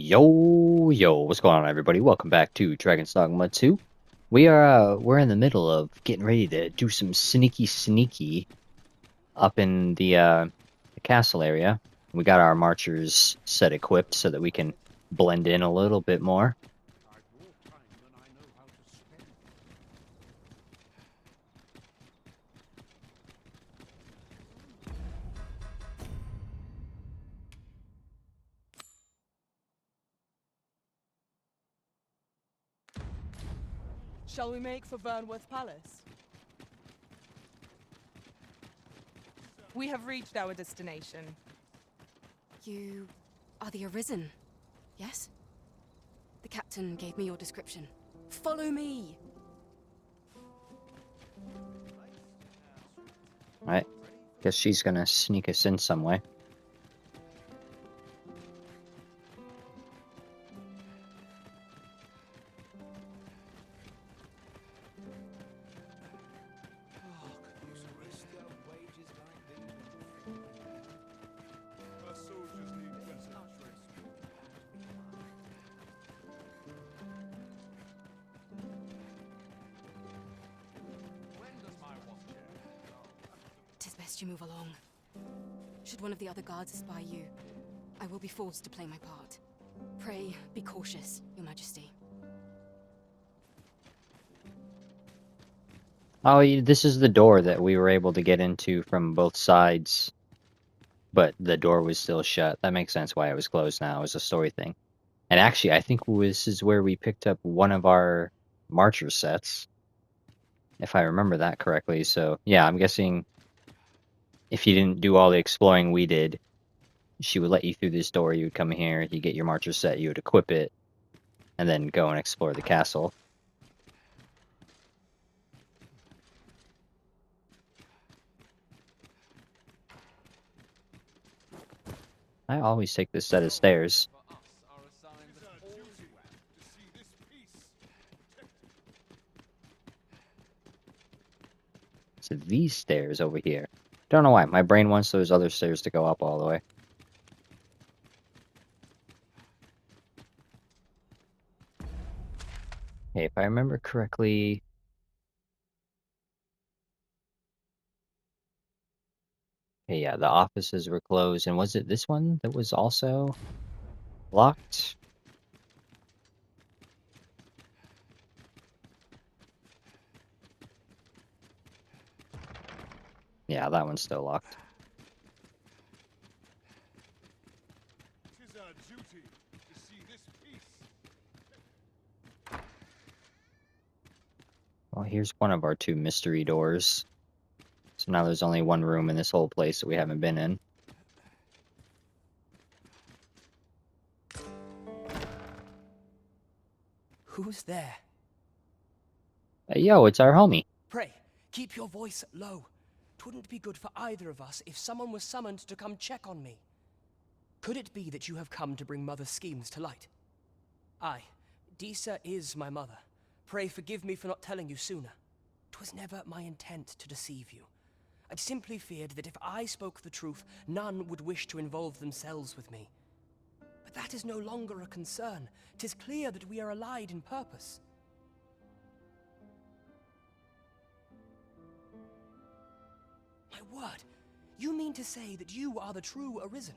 Yo, what's going on, everybody? Welcome back to Dragon's Dogma 2. We're in the middle of getting ready to do some sneaky up in the castle area. We got our marchers set equipped so that we can blend in a little bit more. Shall we make for Vernworth Palace? We have reached our destination. You are the Arisen, yes? The captain gave me your description. Follow me! Alright, guess she's gonna sneak us in some way. Tis best you move along. Should one of the other guards espy you, I will be forced to play my part. Pray, be cautious, Your Majesty. Oh, this is the door that we were able to get into from both sides, but the door was still shut. That makes sense why it was closed now. It was a story thing. And actually, I think this is where we picked up one of our marcher sets, if I remember that correctly. So, yeah, I'm guessing if you didn't do all the exploring we did, she would let you through this door, you would come here, you get your marcher set, you would equip it, and then go and explore the castle. I always take this set of stairs. So these stairs over here. Don't know why. My brain wants those other stairs to go up all the way. Okay, if I remember correctly... Okay, yeah, the offices were closed. And was it this one that was also locked? Yeah, that one's still locked. Well, here's one of our two mystery doors. So now there's only one room in this whole place that we haven't been in. Who's there? Yo, it's our homie. Pray, keep your voice low. 'Twouldn't be good for either of us if someone was summoned to come check on me. Could it be that you have come to bring Mother's schemes to light? Aye, Disa is my mother. Pray forgive me for not telling you sooner. 'Twas never my intent to deceive you. I simply feared that if I spoke the truth, none would wish to involve themselves with me. But that is no longer a concern. 'Tis clear that we are allied in purpose. My word, you mean to say that you are the true Arisen?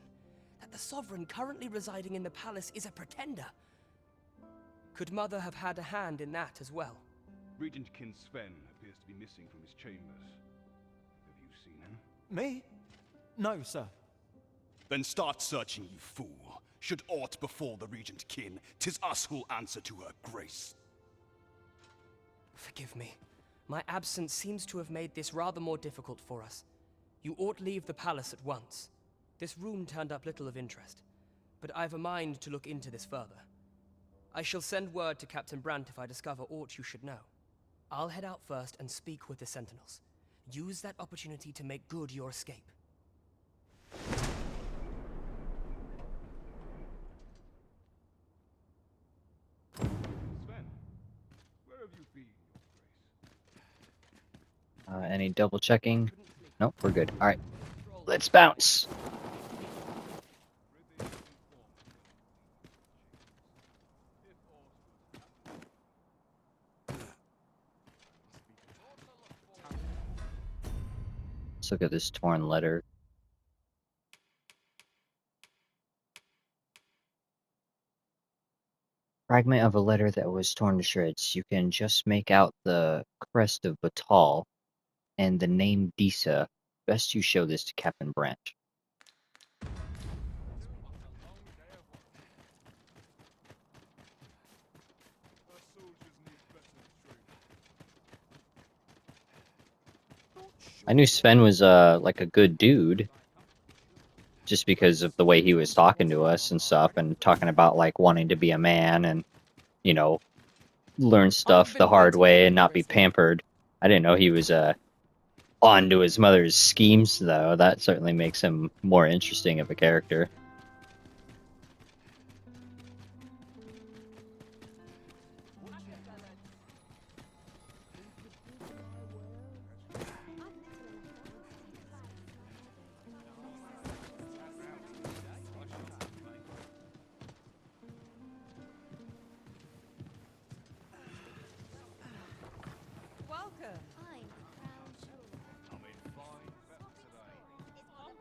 That the Sovereign currently residing in the palace is a pretender? Could Mother have had a hand in that as well? Regent Kin Sven appears to be missing from his chambers. Have you seen him? Me? No, sir. Then start searching, you fool. Should aught befall the Regent Kin, 'tis us who'll answer to her grace. Forgive me. My absence seems to have made this rather more difficult for us. You ought leave the palace at once. This room turned up little of interest, but I've a mind to look into this further. I shall send word to Captain Brandt if I discover aught you should know. I'll head out first and speak with the Sentinels. Use that opportunity to make good your escape. Sven, where have you been, your grace? Any double checking? Nope, we're good. Alright, let's bounce. Let's look at this torn letter. Fragment of a letter that was torn to shreds. You can just make out the crest of Batal and the name Disa. Best you show this to Captain Branch. I knew Sven was like a good dude, just because of the way he was talking to us and stuff, and talking about like wanting to be a man and, you know, learn stuff the been hard waiting for way you, and not be Grizzly. pampered. I didn't know he was on to his mother's schemes, though. That certainly makes him more interesting of a character.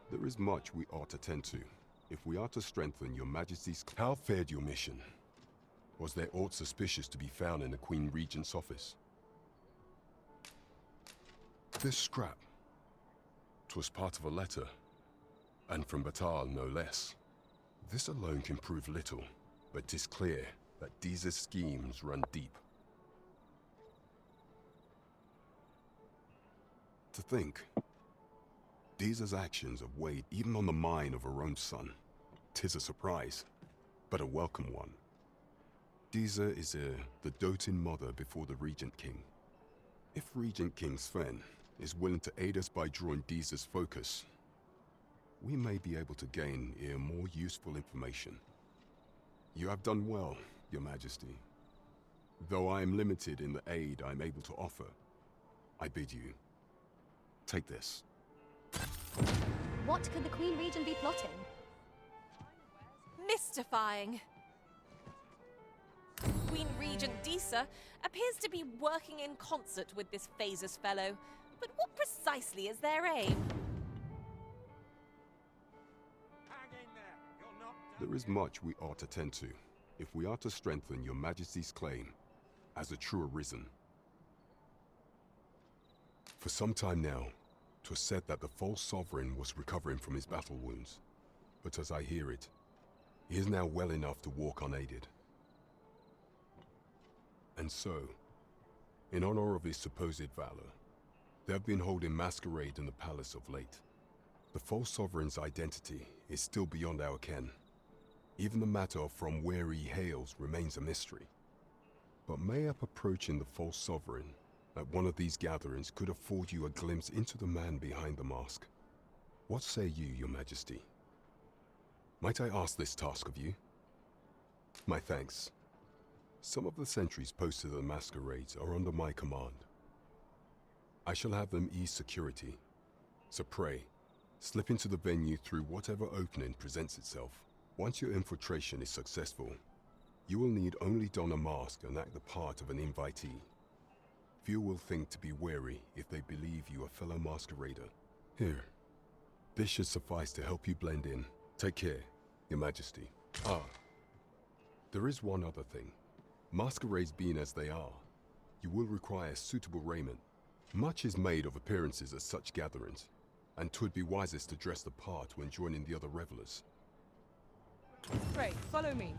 There is much we ought to tend to, if we are to strengthen your Majesty's... How fared your mission? Was there aught suspicious to be found in the Queen Regent's office? This scrap. 'Twas part of a letter, and from Batal no less. This alone can prove little, but 'tis clear that Disa's schemes run deep. To think, Disa's actions have weighed even on the mind of her own son. 'Tis a surprise, but a welcome one. Disa is the doting mother before the Regent King. If Regent King Sven is willing to aid us by drawing Disa's focus, we may be able to gain more useful information. You have done well, Your Majesty. Though I am limited in the aid I am able to offer, I bid you, take this. What could the Queen Regent be plotting? Mystifying. Queen Regent Disa appears to be working in concert with this Phasus fellow, but what precisely is their aim? There is much we ought to tend to, if we are to strengthen your Majesty's claim as a true arisen. For some time now, 'twas said that the false sovereign was recovering from his battle wounds, but as I hear it, he is now well enough to walk unaided. And so, in honor of his supposed valor, they have been holding masquerade in the palace of late. The false sovereign's identity is still beyond our ken. Even the matter of from where he hails remains a mystery. But mayhap approaching the false sovereign at one of these gatherings could afford you a glimpse into the man behind the mask. What say you, Your Majesty? Might I ask this task of you? My thanks. Some of the sentries posted at the masquerades are under my command. I shall have them ease security. So pray, slip into the venue through whatever opening presents itself. Once your infiltration is successful, you will need only don a mask and act the part of an invitee. Few will think to be wary if they believe you a fellow masquerader. Here, this should suffice to help you blend in. Take care, Your Majesty. Ah, there is one other thing. Masquerades being as they are, you will require suitable raiment. Much is made of appearances at such gatherings, and 'twould be wisest to dress the part when joining the other revelers. Great, follow me.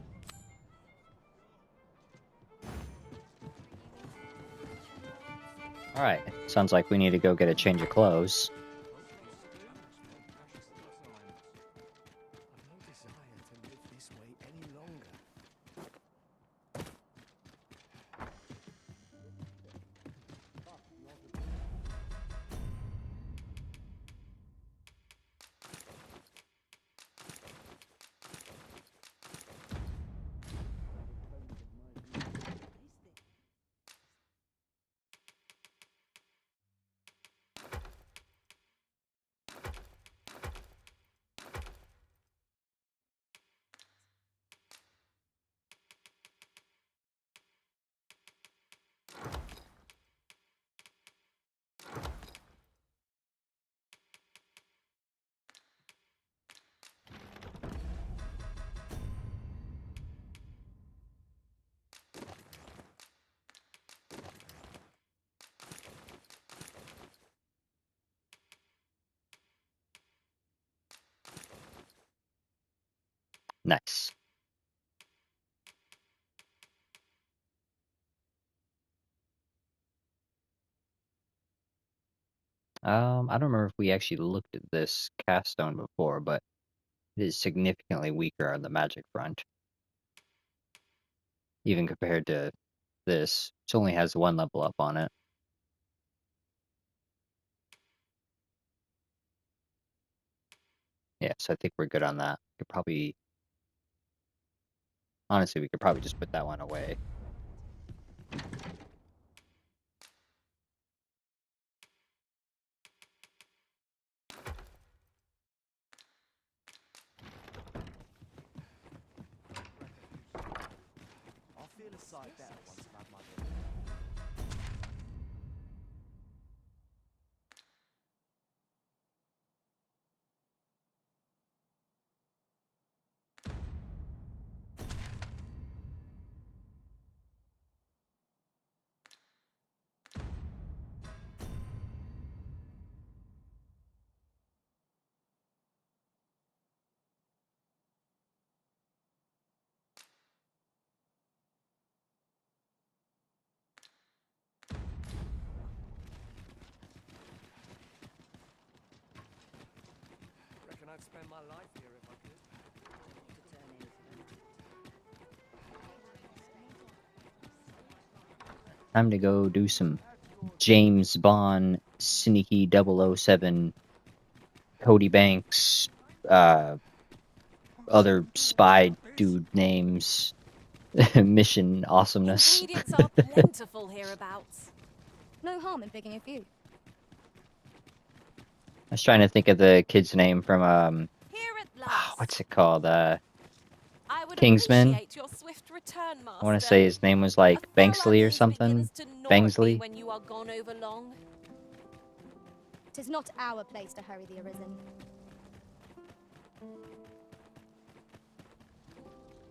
Alright, sounds like we need to go get a change of clothes. I've no desire to live this way any longer. Nice. I don't remember if we actually looked at this cast stone before, but it is significantly weaker on the magic front, even compared to this. It only has 1 level up on it. Yeah, so I think we're good on that. Could probably, honestly, we could probably just put that one away. I'll feel a sight better once I've had my Reckon I'd spend my life here if I could. Time to go do some James Bond sneaky 007 Cody Banks other spy dude names mission awesomeness. Ingredients are plentiful hereabouts. No harm in picking a few. I was trying to think of the kid's name from Here at last. what's it called? I would Kingsman? appreciate your swift return, Master. I want to say his name was like A thorough Banksley or unease something. begins to gnaw at me Bangsley. when you are gone over long. 'Tis not our place to hurry the arisen.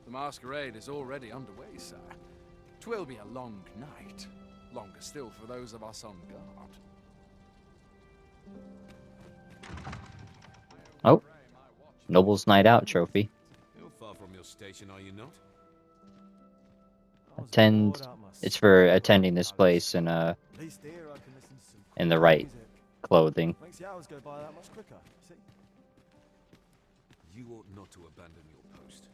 The masquerade is already underway, sir. 'Twill be a long night. Longer still for those of us on guard. Oh, Noble's Night Out trophy. You're far from your station, are you not? I was Attend. bored out my It's for attending this place in At least here I can listen to some in the cool right music. clothing. Makes the hours go by that much quicker, see? You ought not to abandon your post.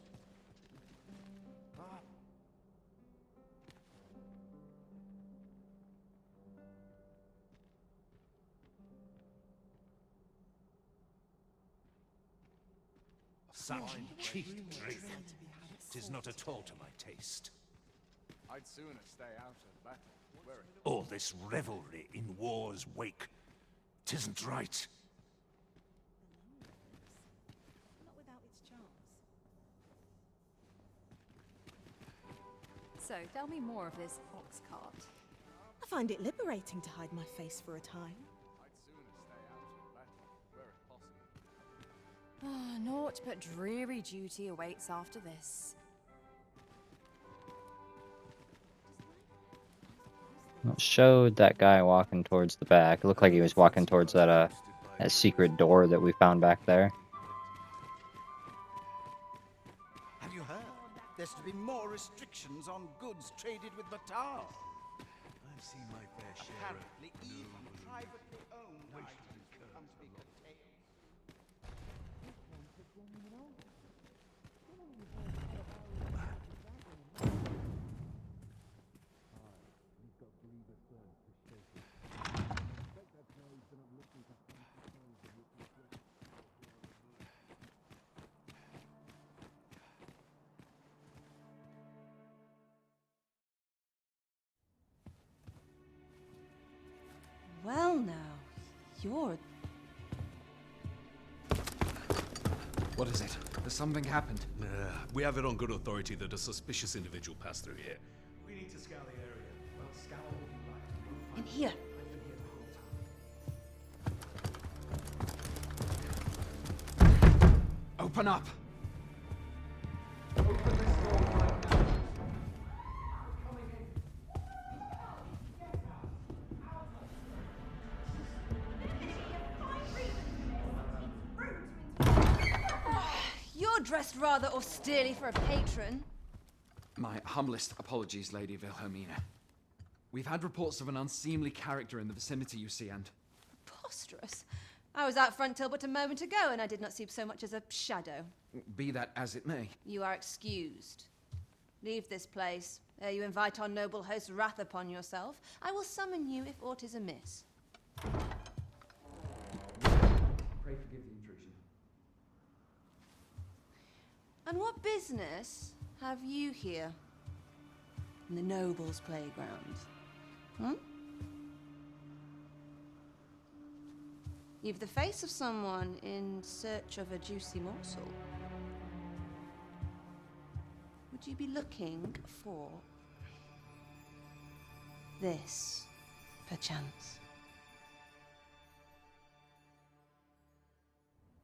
Ah. Such cheap drink. 'Tis not at all to my taste. I'd sooner stay out of battle. Where it All this revelry in war's wake. 'Tisn't right. Not without its charms. So, tell me more of this ox cart. I find it liberating to hide my face for a time. I'd sooner stay out of battle. Where it possible. Ah, naught but dreary duty awaits after this. It showed that guy walking towards the back. It looked like he was walking towards that secret door that we found back there. Have you heard? There's to be more restrictions on goods traded with Batar. I've seen my fair share Apparently, even privately owned items come to be curtailed. Well now, you're... What is it? Has something happened? We have it on good authority that a suspicious individual passed through here. We need to scour the area. Well, scour all you like. in here. Open up! You're dressed rather austerely for a patron. My humblest apologies, Lady Wilhelmina. We've had reports of an unseemly character in the vicinity, you see, and... Preposterous. I was out front till but a moment ago, and I did not see so much as a shadow. Be that as it may. You are excused. Leave this place, ere you invite our noble host's wrath upon yourself. I will summon you if aught is amiss. Pray forgive the intrusion. And what business have you here? In the nobles' playground? Hmm? You've the face of someone in search of a juicy morsel. Would you be looking for this, perchance?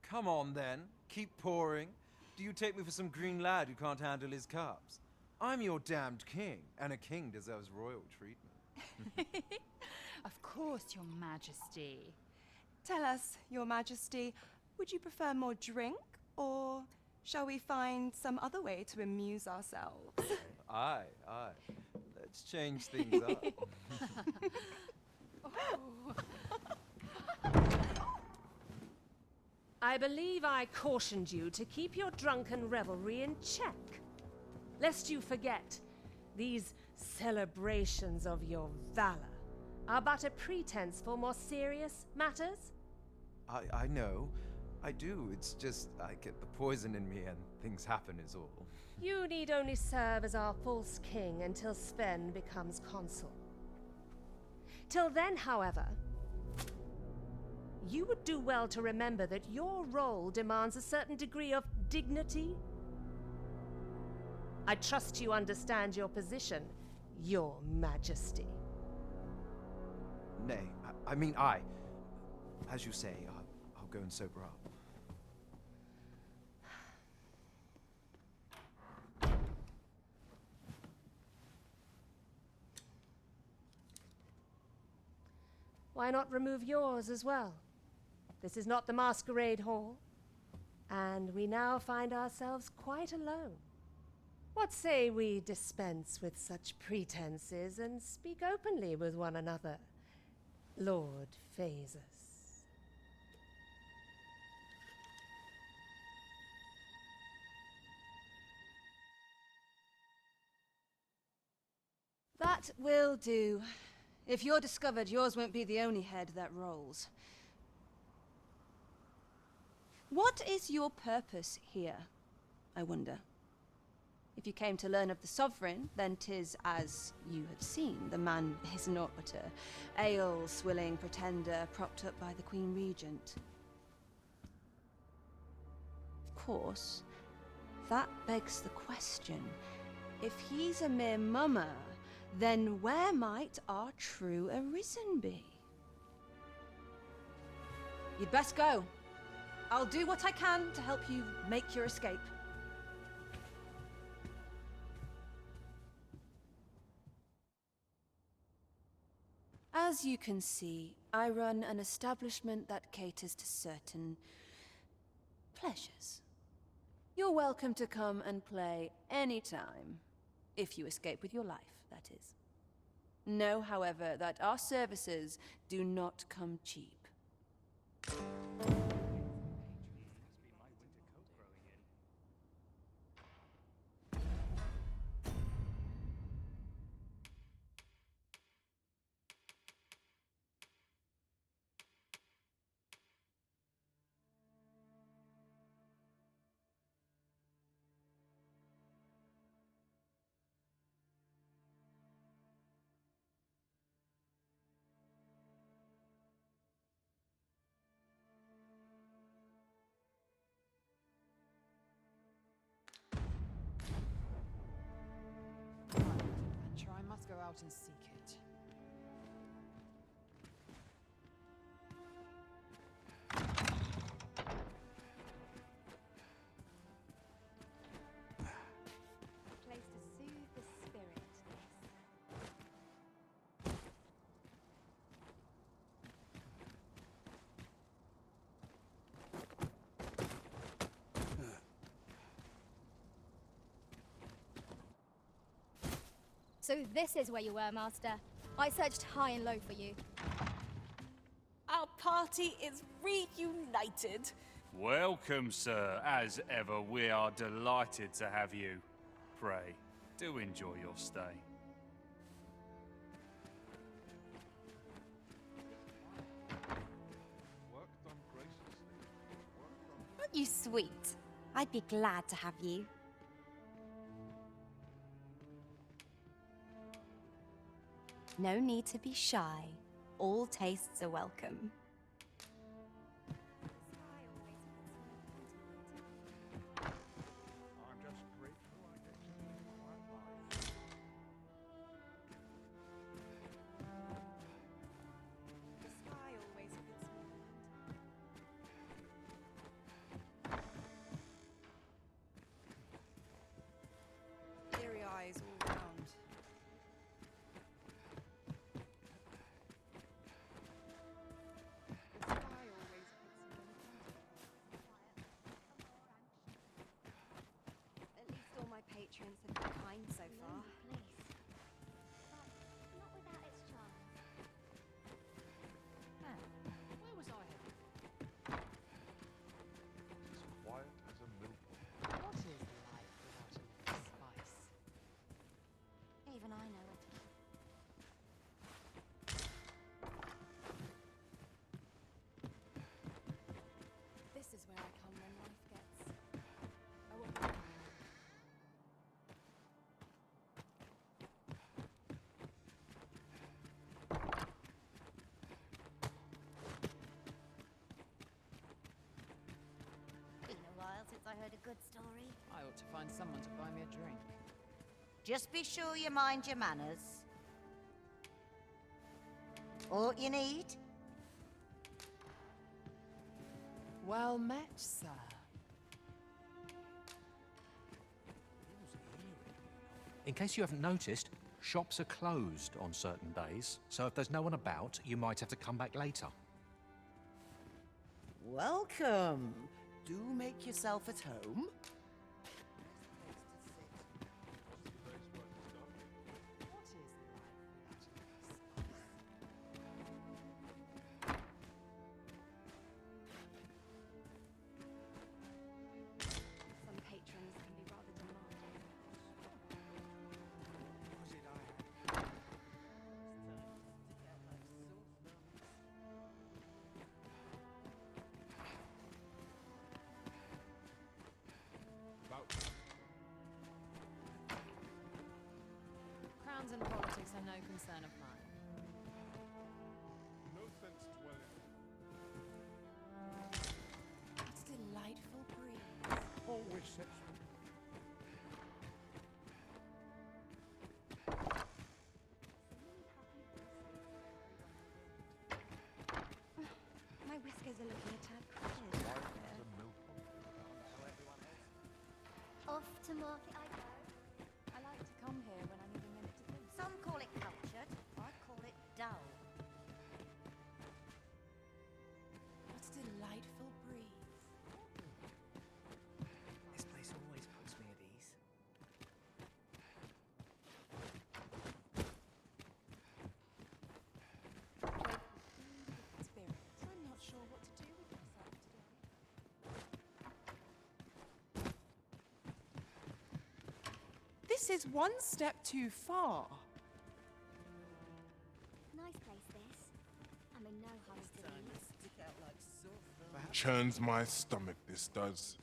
Come on, then. Keep pouring. Do you take me for some green lad who can't handle his cups? I'm your damned king, and a king deserves royal treatment. Of course, Your Majesty. Tell us, Your Majesty, would you prefer more drink, or shall we find some other way to amuse ourselves? Aye, aye. Let's change things up. I believe I cautioned you to keep your drunken revelry in check, lest you forget these celebrations of your valor are but a pretense for more serious matters. I know. I do. It's just I get the poison in me and things happen is all. You need only serve as our false king until Sven becomes consul. Till then, however, you would do well to remember that your role demands a certain degree of dignity. I trust you understand your position, Your Majesty. Nay, I mean I. As you say, I'll go and sober up. Why not remove yours as well? This is not the masquerade hall, and we now find ourselves quite alone. What say we dispense with such pretenses and speak openly with one another, Lord Phaesus? That will do. If you're discovered, yours won't be the only head that rolls. What is your purpose here, I wonder? If you came to learn of the Sovereign, then 'tis as you have seen. The man is naught but a ale-swilling pretender propped up by the Queen Regent. Of course, that begs the question. If he's a mere mummer, then where might our true Arisen be? You'd best go. I'll do what I can to help you make your escape. As you can see, I run an establishment that caters to certain pleasures. You're welcome to come and play anytime, if you escape with your life, that is. Know, however, that our services do not come cheap. Adventure, I must go out and seek it. A place to soothe the spirit, So this is where you were, Master. I searched high and low for you. Our party is reunited. Welcome, sir. As ever, we are delighted to have you. Pray, do enjoy your stay. Aren't you sweet? I'd be glad to have you. No need to be shy. All tastes are welcome. The sky always fits me. Teary eyes all round. The sky always puts me At least all my patrons have been kind so far. Not without its charms. Where was I headed? As quiet as a milk. What is life without a little spice? Even I know it. This is where I come when life gets... Oh, Been a while since I heard a good story. I ought to find someone to buy me a drink. Just be sure you mind your manners. Aught you need? Well met, sir. In case you haven't noticed, shops are closed on certain days, so if there's no one about, you might have to come back later. Welcome. Do make yourself at home. Some patrons can be rather demanding. Crowns and politics are no concern of mine. No sense dwelling. What a delightful breeze. Always sets My whiskers are looking a tad crooked. Off to market I go. I like to come here when I need a minute to think. Some call it cultured. I call it dull. What a delightful breeze. This place always puts me at ease. Spirit. I'm not sure what to do with myself today. This is one step too far. Nice place this. I'm in no hurry to leave. churns my stomach, this does.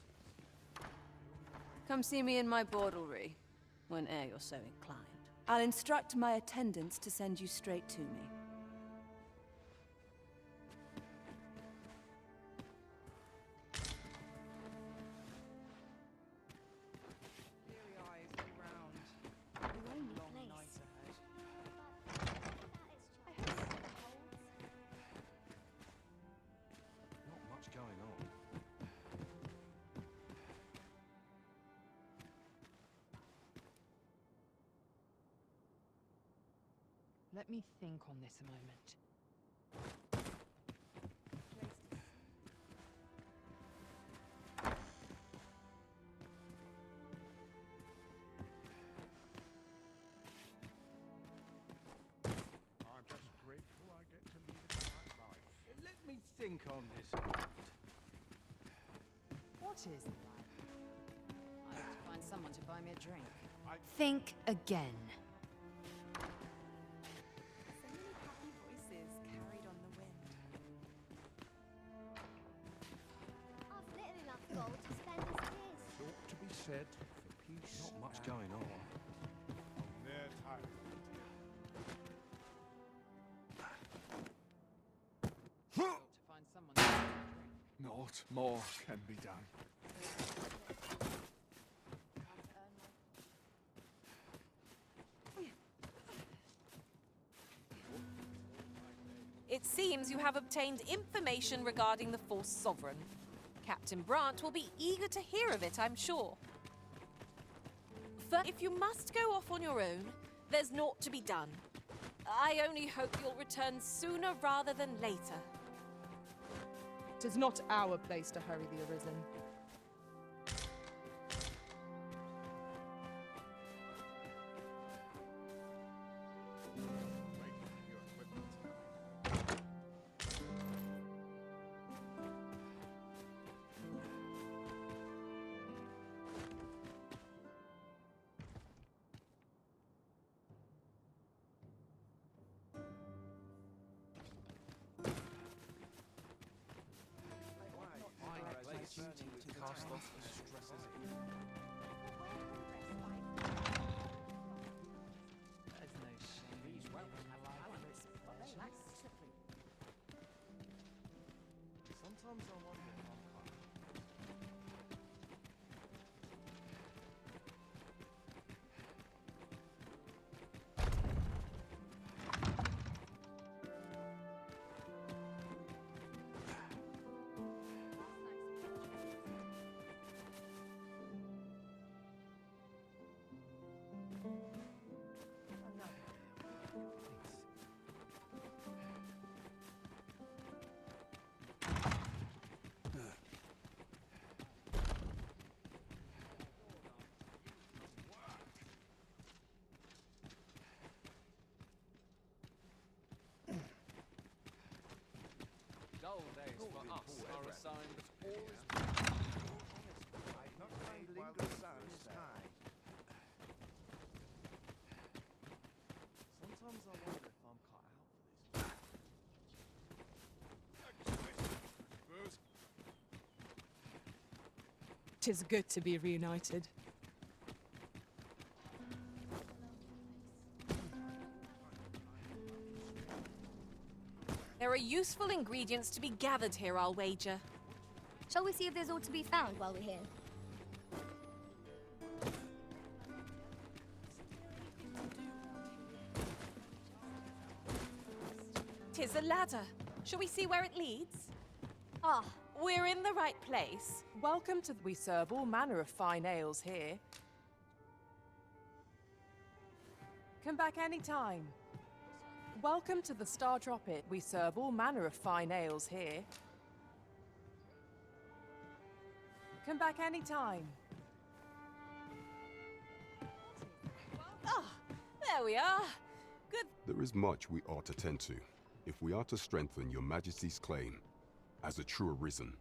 Come see me in my bordlery, whene'er you're so inclined. I'll instruct my attendants to send you straight to me. Teary eyes all round. Lonely Long place. night ahead. Not much going on. Let me think on this a moment. think on this. What is it? I have to find someone to buy me a drink. Think again. So many happy voices carried on the wind. I've little enough gold to spend as it is. Naught to be said for peace. Not much going on. Their time. To find someone to buy me a drink. Naught more can be done. It seems you have obtained information regarding the false sovereign. Captain Brant will be eager to hear of it, I'm sure. If you must go off on your own, there's naught to be done. I only hope you'll return sooner rather than later. 'Tis not our place to hurry the Arisen. To cast off the stresses. There's no shame. These whelps have talents, but they lack discipline. Sometimes I wonder if I'm cut. Dull days for us are a sign that all is Not find linger sun in the sky. Sometimes I wonder if I'm cut out for this. 'Tis good to be reunited. There are useful ingredients to be gathered here, I'll wager. Shall we see if there's all to be found while we're here? 'Tis a ladder. Shall we see where it leads? Ah, We're in the right place. Welcome to. We serve all manner of fine ales here. Come back any time. Welcome to the Star Tropic. We serve all manner of fine ales here. Come back any time. Ah, there we are. Good. There is much we ought to tend to, if we are to strengthen your Majesty's claim as a true Arisen.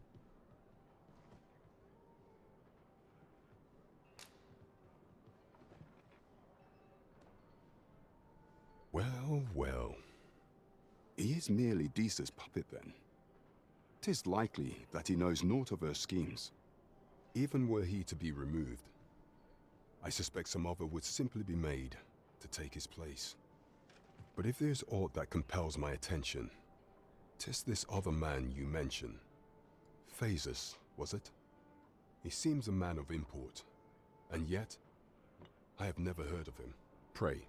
Well, well. He is merely Disa's puppet then. 'Tis likely that he knows naught of her schemes. Even were he to be removed, I suspect some other would simply be made to take his place. But if there's aught that compels my attention, 'tis this other man you mention. Phases, was it? He seems a man of import, and yet I have never heard of him. Pray,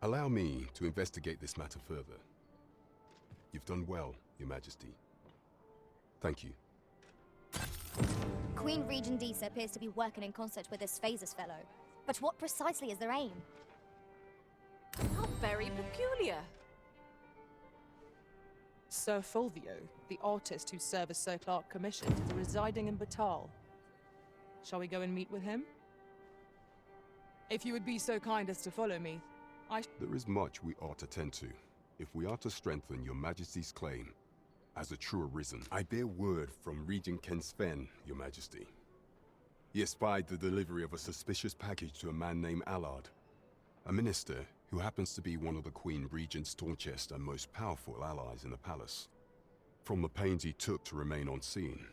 allow me to investigate this matter further. You've done well, Your Majesty. Thank you. Queen Regent Disa appears to be working in concert with this Phases fellow. But what precisely is their aim? How very peculiar. Sir Fulvio, the artist whose service Sir Clark commissioned, is residing in Batal. Shall we go and meet with him? If you would be so kind as to follow me, There is much we ought to tend to, if we are to strengthen your Majesty's claim as a true arisen. I bear word from Regent Ken Sven, Your Majesty. He espied the delivery of a suspicious package to a man named Allard, a minister who happens to be one of the Queen Regent's staunchest and most powerful allies in the palace. From the pains he took to remain on scene,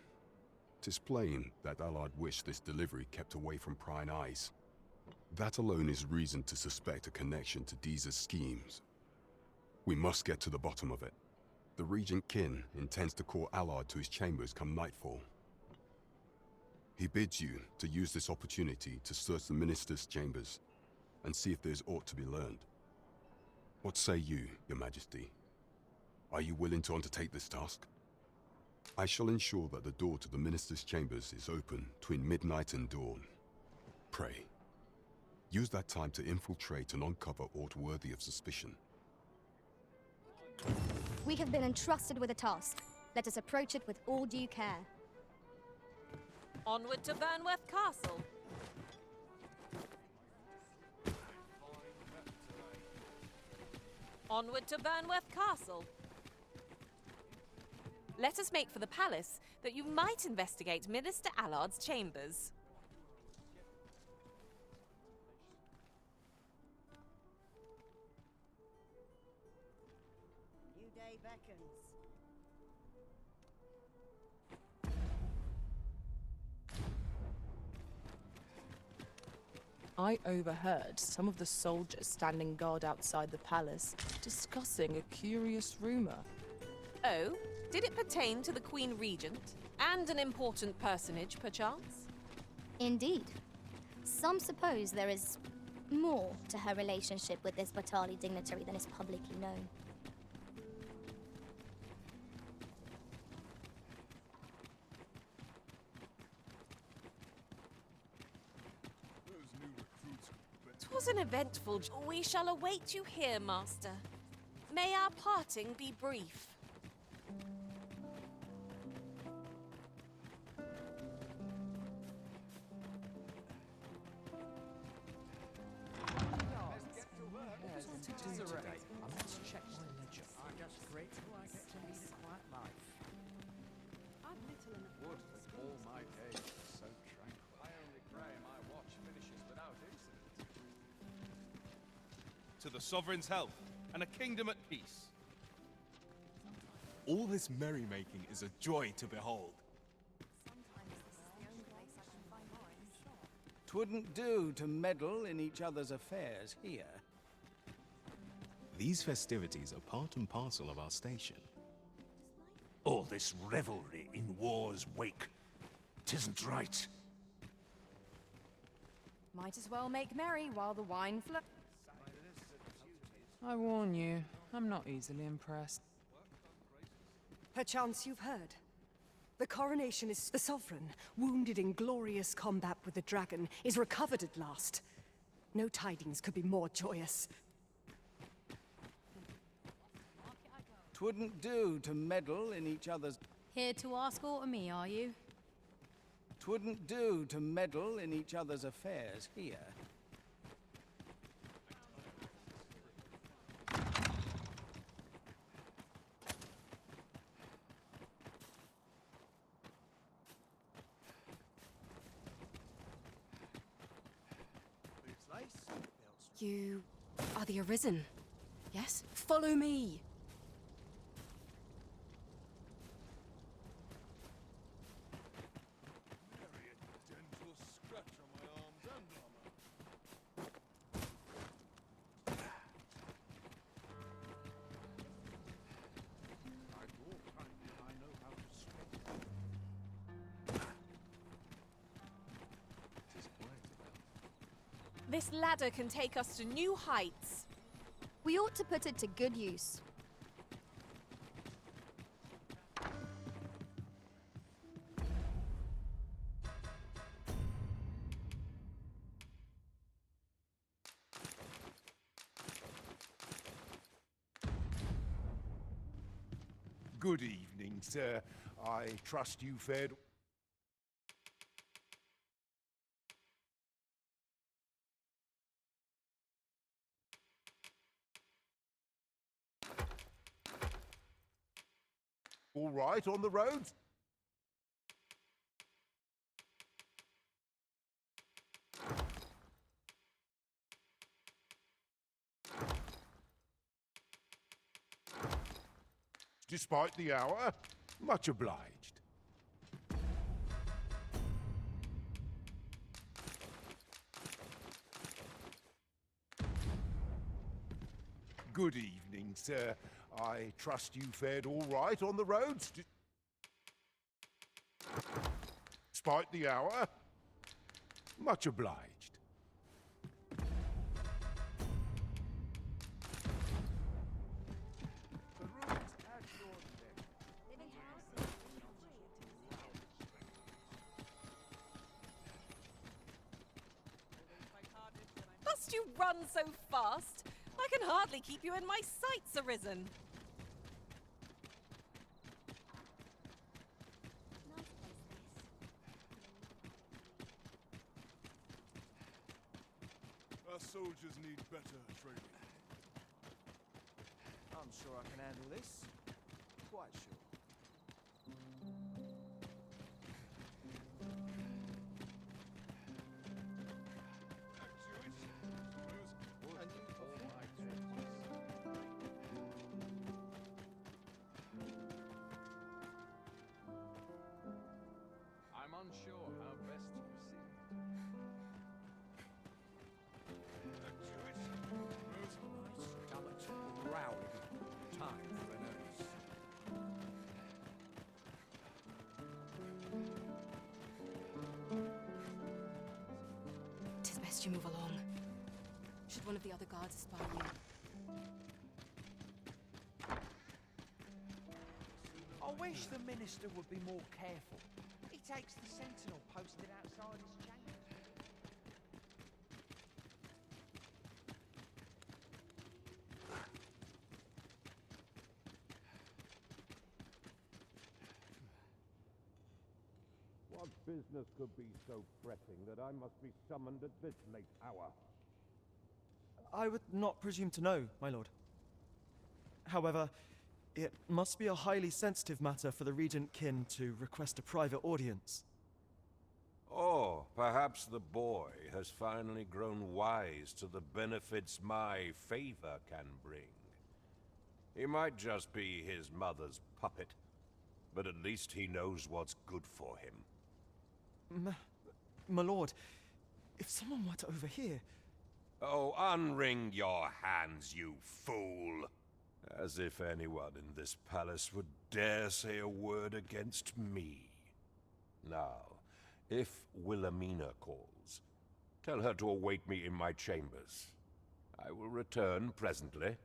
'tis plain that Allard wished this delivery kept away from prying eyes. That alone is reason to suspect a connection to Deeza's schemes. We must get to the bottom of it. The Regent Kin intends to call Allard to his chambers come nightfall. He bids you to use this opportunity to search the minister's chambers and see if there's aught to be learned. What say you, Your Majesty? Are you willing to undertake this task? I shall ensure that the door to the minister's chambers is open between midnight and dawn. Pray, use that time to infiltrate and uncover aught worthy of suspicion. We have been entrusted with a task. Let us approach it with all due care. Onward to Burnworth Castle. Onward to Burnworth Castle. Let us make for the palace, that you might investigate Minister Allard's chambers. New day beckons. I overheard some of the soldiers standing guard outside the palace discussing a curious rumor. Oh, did it pertain to the Queen Regent and an important personage, perchance? Indeed. Some suppose there is more to her relationship with this Batali dignitary than is publicly known. Twas an eventful... We shall await you here, Master. May our parting be brief. To the Sovereign's health, and a kingdom at peace. All this merrymaking is a joy to behold. 'Twouldn't do to meddle in each other's affairs here. These festivities are part and parcel of our station. All this revelry in war's wake. 'Tisn't right. Might as well make merry while the wine flows. I warn you, I'm not easily impressed. Perchance you've heard. The coronation is the sovereign, wounded in glorious combat with the dragon, is recovered at last. No tidings could be more joyous. 'Twouldn't do to meddle in each other's... Here to ask aught of me, are you? 'Twouldn't do to meddle in each other's affairs here. You are the Arisen, yes? Follow me! This ladder can take us to new heights. We ought to put it to good use. Good evening, sir. I trust you fared... All right on the roads? Despite the hour, much obliged. Good evening, sir. I trust you fared all right on the roads? Despite the hour, much obliged. Must you run so fast? I can hardly keep you in my sights, Arisen. Our soldiers need better training. I'm sure I can handle this. Quite sure. I'm unsure how best to proceed. Stomachs growled. Time for an nurse. Tis best you move along. Should one of the other guards spy you? I wish the minister would be more careful. He takes the sentinel posted outside his chambers. What business could be so pressing that I must be summoned at this late hour? I would not presume to know, my lord. However, it must be a highly sensitive matter for the Regent Kin to request a private audience. Oh, perhaps the boy has finally grown wise to the benefits my favor can bring. He might just be his mother's puppet, but at least he knows what's good for him. My lord, if someone were to overhear... Oh, unwring your hands, you fool! As if anyone in this palace would dare say a word against me. Now, if Wilhelmina calls, tell her to await me in my chambers. I will return presently.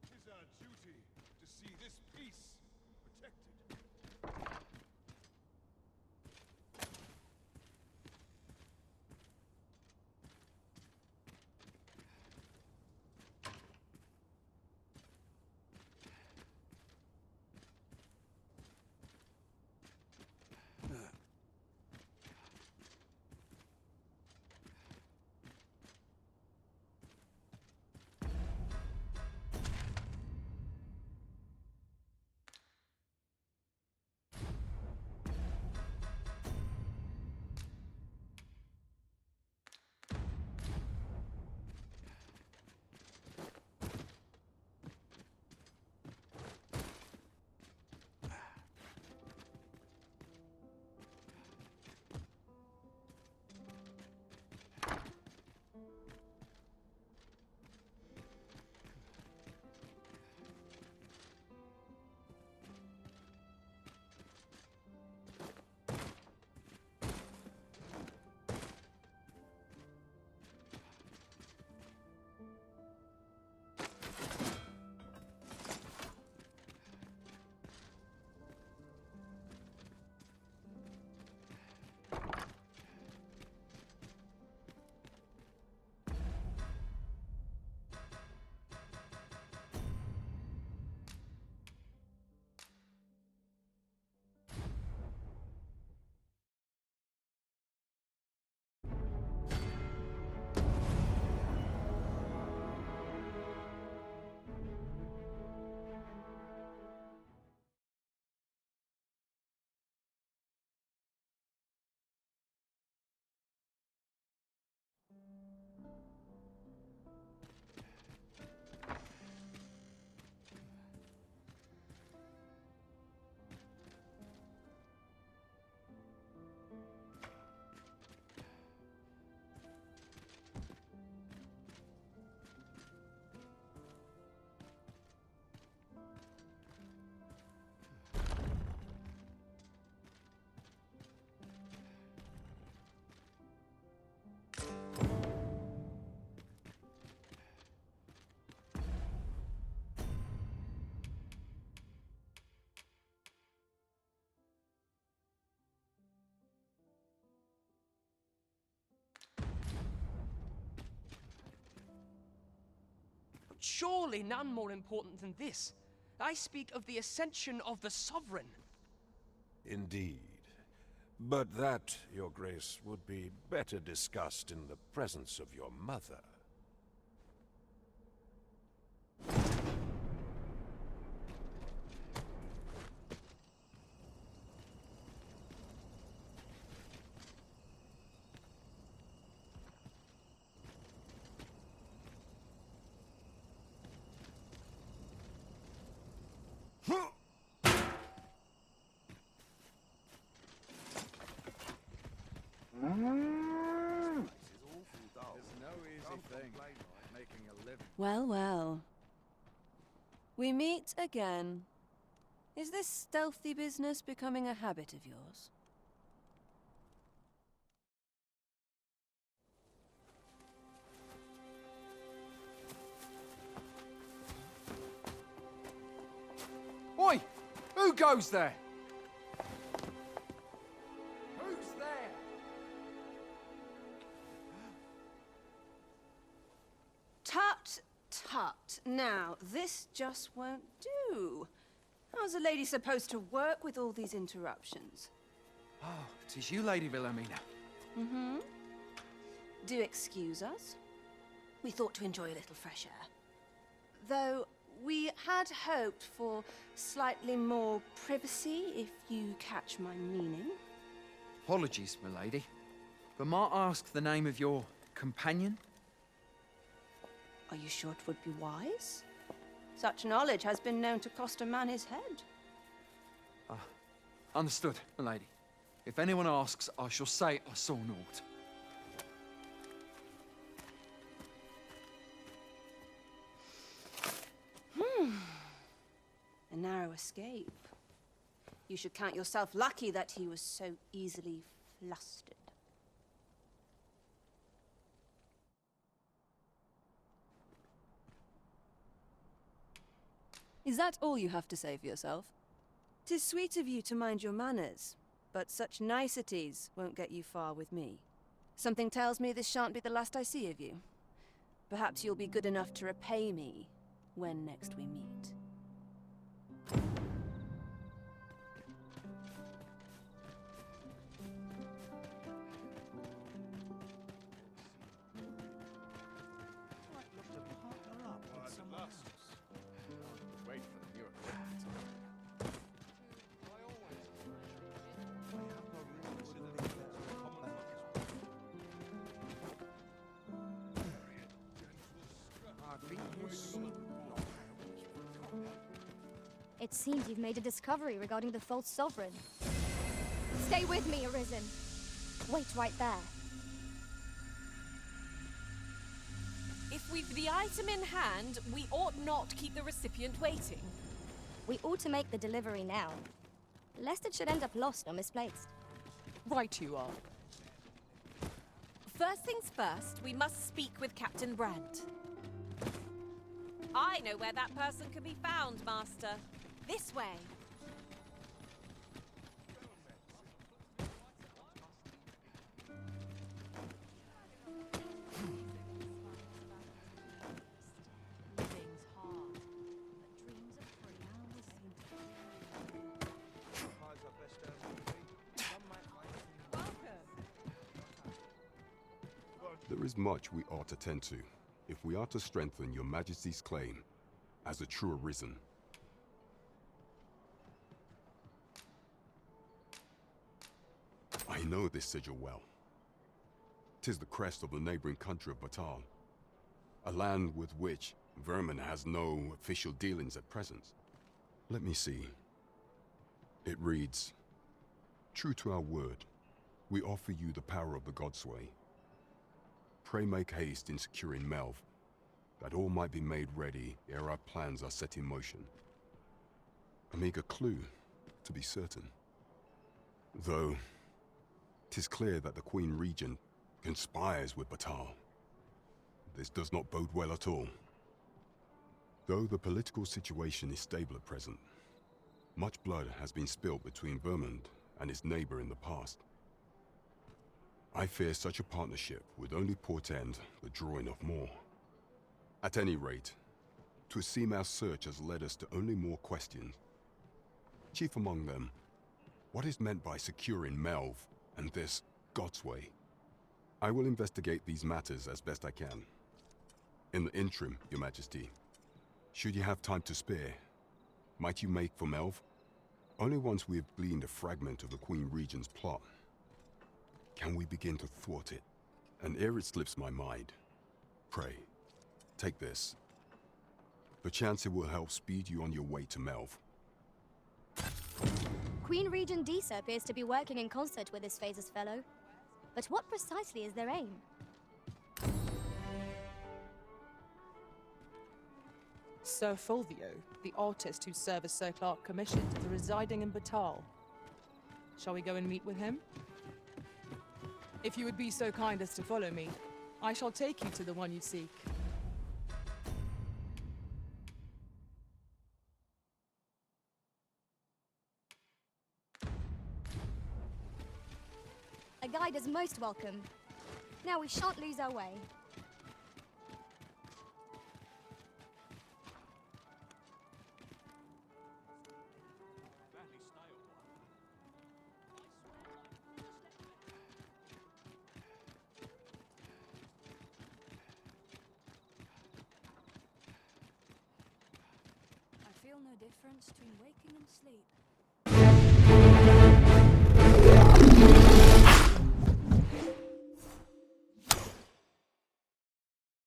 Tis our duty to see this peace protected. surely none more important than this. I speak of the ascension of the Sovereign. Indeed. But that, Your Grace, would be better discussed in the presence of your mother. Well, well. We meet again. Is this stealthy business becoming a habit of yours? Oi! Who goes there? Who's there? Tut, tut. Now, this just won't do. How's a lady supposed to work with all these interruptions? Oh, 'tis you, Lady Wilhelmina. Mm-hmm. Do excuse us. We thought to enjoy a little fresh air. Though we had hoped for slightly more privacy, if you catch my meaning. Apologies, my lady. But might I ask the name of your companion? Are you sure it would be wise? Such knowledge has been known to cost a man his head. Understood, my lady. If anyone asks, I shall say I saw naught. A narrow escape. You should count yourself lucky that he was so easily flustered. Is that all you have to say for yourself? 'Tis sweet of you to mind your manners, but such niceties won't get you far with me. Something tells me this shan't be the last I see of you. Perhaps you'll be good enough to repay me when next we meet. Wait for the new It seems you've made a discovery regarding the false sovereign. Stay with me, Arisen. Wait right there. If we've the item in hand, we ought not keep the recipient waiting. We ought to make the delivery now, lest it should end up lost or misplaced. Right you are. First things first, we must speak with Captain Brandt. I know where that person can be found, Master. This way. There is much we ought to tend to, if we are to strengthen your Majesty's claim as a true Arisen. I know this sigil well. 'Tis the crest of the neighboring country of Batal, a land with which Vermin has no official dealings at present. Let me see. It reads, "True to our word, we offer you the power of the Godsway. Pray make haste in securing Melv, that all might be made ready ere our plans are set in motion." A meager clue, to be certain. Though, 'tis clear that the Queen Regent conspires with Batal. This does not bode well at all. Though the political situation is stable at present, much blood has been spilled between Vermund and its neighbor in the past. I fear such a partnership would only portend the drawing of more. At any rate, 'Twould seem our search has led us to only more questions. Chief among them, what is meant by securing Melv and this God's way? I will investigate these matters as best I can. In the interim, Your Majesty, should you have time to spare, might you make for Melv? Only once we have gleaned a fragment of the Queen Regent's plot can we begin to thwart it. And ere it slips my mind, pray, take this. Perchance it will help speed you on your way to Melv. Queen Regent Disa appears to be working in concert with this Phaser's fellow. But what precisely is their aim? Sir Fulvio, the artist whose service Sir Clark commissioned, is residing in Batal. Shall we go and meet with him? If you would be so kind as to follow me, I shall take you to the one you seek. A guide is most welcome. Now we shan't lose our way. I feel no difference between waking and sleep.